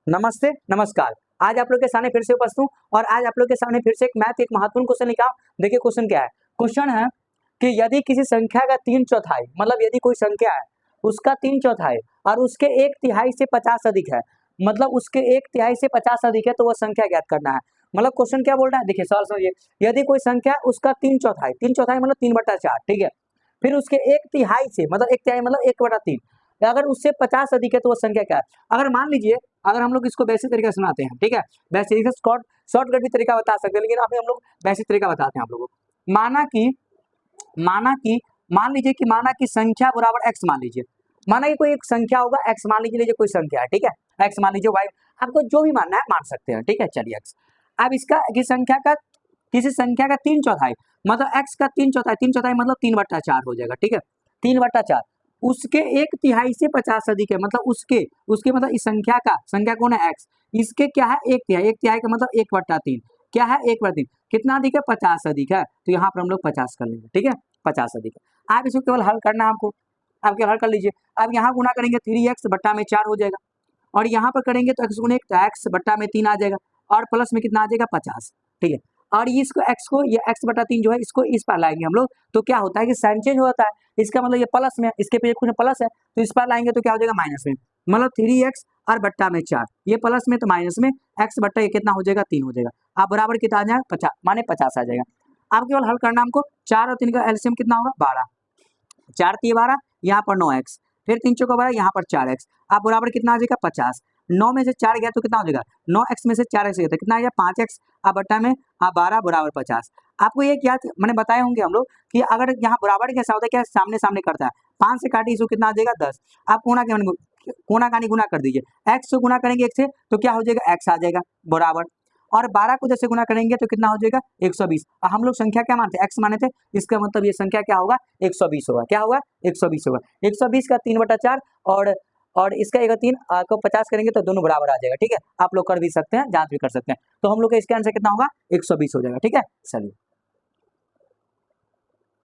नमस्ते, नमस्कार। आज आप लोग के सामने फिर से उपस्थित हूँ और आज आप लोग के सामने फिर से एक मैथ एक महत्वपूर्ण क्वेश्चन लिखा। देखिए क्वेश्चन क्या है। क्वेश्चन है कि यदि किसी संख्या का 3/4 मतलब यदि कोई संख्या है उसका 3/4 और उसके 1/3 से 50 अधिक है, मतलब उसके 1/3 से 50 अधिक है तो वह संख्या ज्ञात करना है। मतलब क्वेश्चन क्या बोल रहा है, देखिए सवाल समझिए। यदि कोई संख्या उसका 3/4 मतलब 3/4, ठीक है। फिर उसके 1/3 से मतलब 1/3 मतलब 1/3, अगर उससे 50 अधिक है तो वह संख्या क्या है। अगर मान लीजिए, अगर हम लोग इसको बेसिक तरीका सुनाते हैं, ठीक है। बेसिक तरीके से शॉर्टकट भी तरीका बता सकते हैं, लेकिन अभी हम लोग बेसिक तरीका बताते हैं आप लोगों को। माना कि संख्या बराबर x मान लीजिए। माना कि कोई एक संख्या होगा x, मान लीजिए कोई संख्या है, ठीक है। x मान लीजिए, y, आपको जो भी मानना है मान सकते हैं, ठीक है। चलिए x, अब इसका किसी संख्या का 3/4 मतलब x का 3/4 मतलब 3/4 हो जाएगा, ठीक है। 3/4 उसके 1/3 से 50 अधिक है, मतलब उसके मतलब इस संख्या कौन है x, इसके क्या है 1/3, 1/3 का मतलब 1/3 क्या है 1/3, कितना अधिक है 50 अधिक है, तो यहाँ पर हम लोग 50 कर लेंगे, ठीक है। 50 अधिक है। आप इसको केवल हल करना है आपको, आप केवल हल कर लीजिए। अब यहाँ गुना करेंगे 3x/4 हो जाएगा और यहाँ पर करेंगे तो x गुणे x/3 आ जाएगा और प्लस में कितना आ जाएगा 50, ठीक है। और इसको x को ये x/3 जो है इसको इस पर लाएंगे हम लोग, तो क्या होता है कि साइन चेंज होता है। इसका मतलब ये प्लस में, इसके पे कुछ प्लस है तो इस पर लाएंगे तो क्या हो जाएगा माइनस में, मतलब 3x और बट्टा में 4, ये प्लस में तो माइनस में, x बट्टा ये कितना हो जाएगा 3 हो जाएगा। आप बराबर कितना आ जाएगा 50 माने 50 आ जाएगा। आप केवल हल करना हमको, 4 और 3 का एलसीएम कितना होगा 12, 4 3 12, यहाँ पर 9x, फिर 3 चौका 12, यहाँ पर 4x, आप बराबर कितना आ जाएगा 50। 9 में से 4 गया तो कितना हो जाएगा, 9x में से 4x गया तो कितना आ जाएगा 5x, आप बट्टा में आप 12 बराबर 50। आपको ये क्या मैंने बताए होंगे हम लोग कि अगर यहाँ बराबर कैसा होता है, क्या सामने सामने करता है, 5 से काटिए इसको कितना आ जाएगा 10, आप कोना कानी गुना कर दीजिए, x से गुना करेंगे x से तो क्या हो जाएगा x आ जाएगा बराबर, और 12 को जैसे गुना करेंगे तो कितना हो जाएगा 120। हम लोग संख्या क्या मानते हैं x माने थे, इसका मतलब ये संख्या क्या होगा 120 होगा, क्या होगा 120 होगा। 120 का 3/4 और इसका 3 को 50 करेंगे तो दोनों बराबर आ जाएगा, ठीक है। आप लोग कर भी सकते हैं, जांच भी कर सकते हैं। तो हम लोग का इसका आंसर कितना होगा 120 हो जाएगा, ठीक है। चलिए।